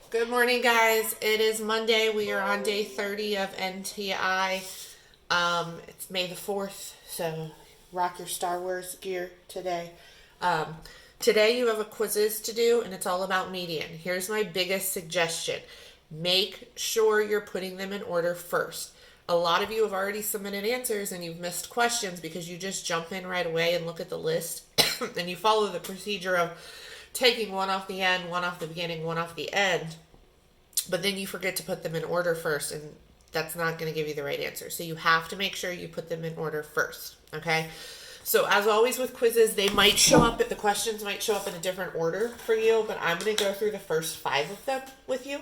Good morning, guys. It is Monday. We are on day 30 of NTI. It's May the 4th, so rock your Star Wars gear today. Um, Today you have a quizzes to do, and it's all about median. Here's my biggest suggestion. Make sure you're putting them in order first. A lot of you have already submitted answers and you've missed questions because you just jump in right away and look at the list and you follow the procedure of taking one off the end, one off the beginning, one off the end, but then you forget to put them in order first, and that's not going to give you the right answer. So you have to make sure you put them in order first, okay? So as always with quizzes, they might show up, the questions might show up in a different order for you, but I'm going to go through the first 5 of them with you.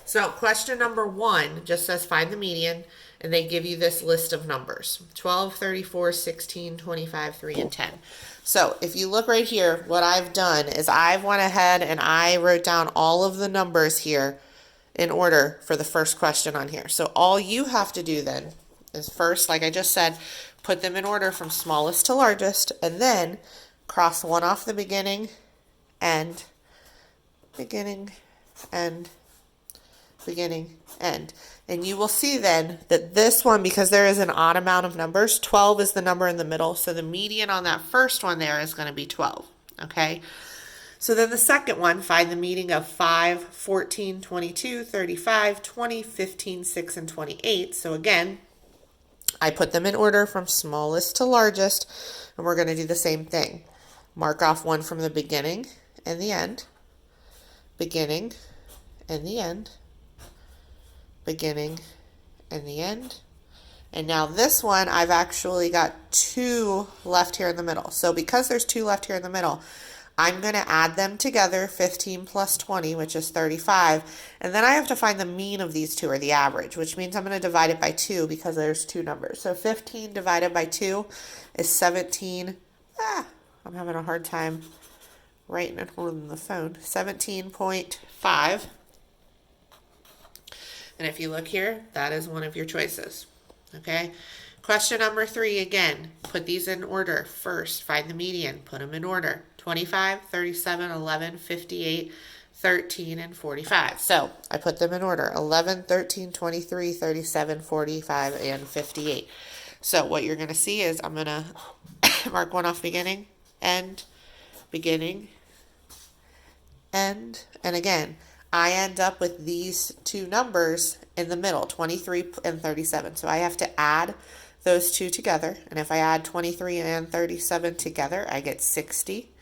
So question number 1 just says find the median, and they give you this list of numbers: 12, 34, 16, 25, 3, and 10. So if you look right here, what I've done is I've went ahead and I wrote down all of the numbers here in order for the first question on here. So all you have to do then is first, like I just said, put them in order from smallest to largest, and then cross one off the beginning, end, beginning, end, beginning, end. And you will see then that this one, because there is an odd amount of numbers, 12 is the number in the middle, so the median on that first one there is going to be 12, okay? So then the second one, find the median of 5, 14, 22, 35, 20, 15, 6, and 28. So again, I put them in order from smallest to largest, and we're going to do the same thing. Mark off one from the beginning and the end, beginning and the end, beginning and the end. And now this one, I've actually got 2 left here in the middle. So because there's 2 left here in the middle, I'm going to add them together, 15 plus 20, which is 35. And then I have to find the mean of these two, or the average, which means I'm going to divide it by 2 because there's 2 numbers. So 15 divided by 2 is 17. I'm having a hard time writing and holding the phone. 17.5. And if you look here, that is one of your choices. Okay? Question number 3, again, put these in order. First, find the median. Put them in order. 25, 37, 11, 58, 13, and 45. So I put them in order. 11, 13, 23, 37, 45, and 58. So what you're going to see is I'm going to mark one off beginning, end, beginning, end, and again, I end up with these 2 numbers in the middle, 23 and 37. So I have to add those 2 together. And if I add 23 and 37 together, I get 60.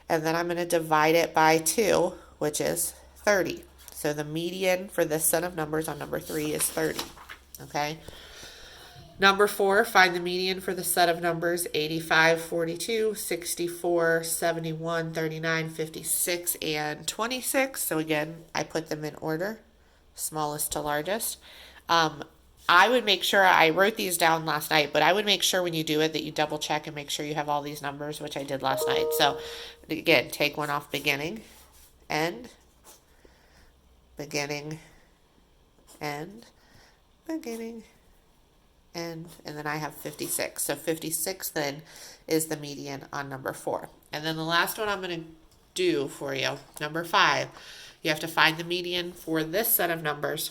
And then I'm going to divide it by 2, which is 30. So the median for this set of numbers on number 3 is 30. Okay? Number 4, find the median for the set of numbers 85, 42, 64, 71, 39, 56, and 26. So again, I put them in order, smallest to largest. I would make sure, I wrote these down last night, but I would make sure when you do it that you double check and make sure you have all these numbers, which I did last night. So again, take one off beginning, end, beginning, end, beginning, and then I have 56. So 56 then is the median on number 4. And then the last one I'm going to do for you, number 5, you have to find the median for this set of numbers: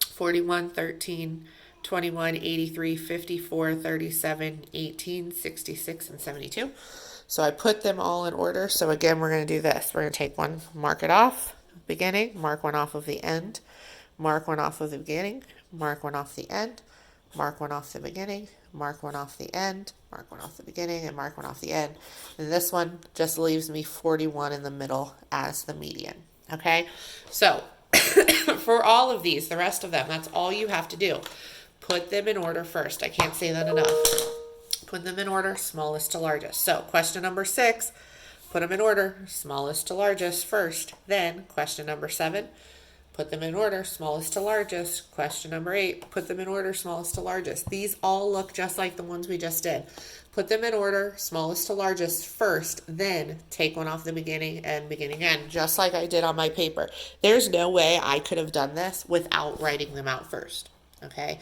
41, 13, 21, 83, 54, 37, 18, 66, and 72. So I put them all in order. So again, we're going to do this. We're going to take one, mark it off, beginning, mark one off of the end, mark one off of the beginning, mark one off the end, mark one off the beginning, mark one off the end, mark one off the beginning, and mark one off the end. And this one just leaves me 41 in the middle as the median. Okay? So for all of these, the rest of them, that's all you have to do. Put them in order first. I can't say that enough. Put them in order, smallest to largest. So question number 6, put them in order, smallest to largest first. Then question number 7, put them in order, smallest to largest. Question number 8, put them in order, smallest to largest. These all look just like the ones we just did. Put them in order, smallest to largest first, then take one off the beginning and beginning end, just like I did on my paper. There's no way I could have done this without writing them out first, okay?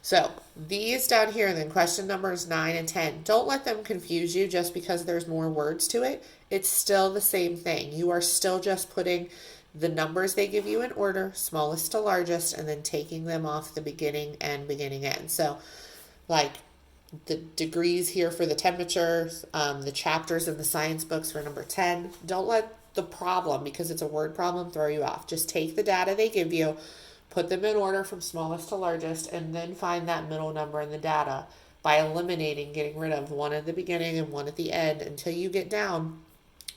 So these down here, then question numbers 9 and 10, don't let them confuse you just because there's more words to it. It's still the same thing. You are still just putting the numbers they give you in order, smallest to largest, and then taking them off the beginning and beginning end. So, like the degrees here for the temperatures, the chapters in the science books for number 10. Don't let the problem, because it's a word problem, throw you off. Just take the data they give you, put them in order from smallest to largest, and then find that middle number in the data by eliminating, getting rid of one at the beginning and one at the end until you get down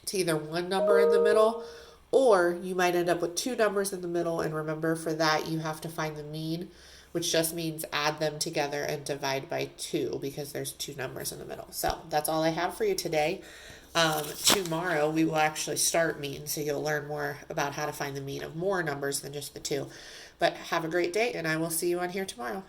to either one number in the middle, or you might end up with two numbers in the middle. And remember, for that, you have to find the mean, which just means add them together and divide by 2 because there's two numbers in the middle. So that's all I have for you today. Tomorrow we will actually start mean, so you'll learn more about how to find the mean of more numbers than just the two. But have a great day, and I will see you on here tomorrow.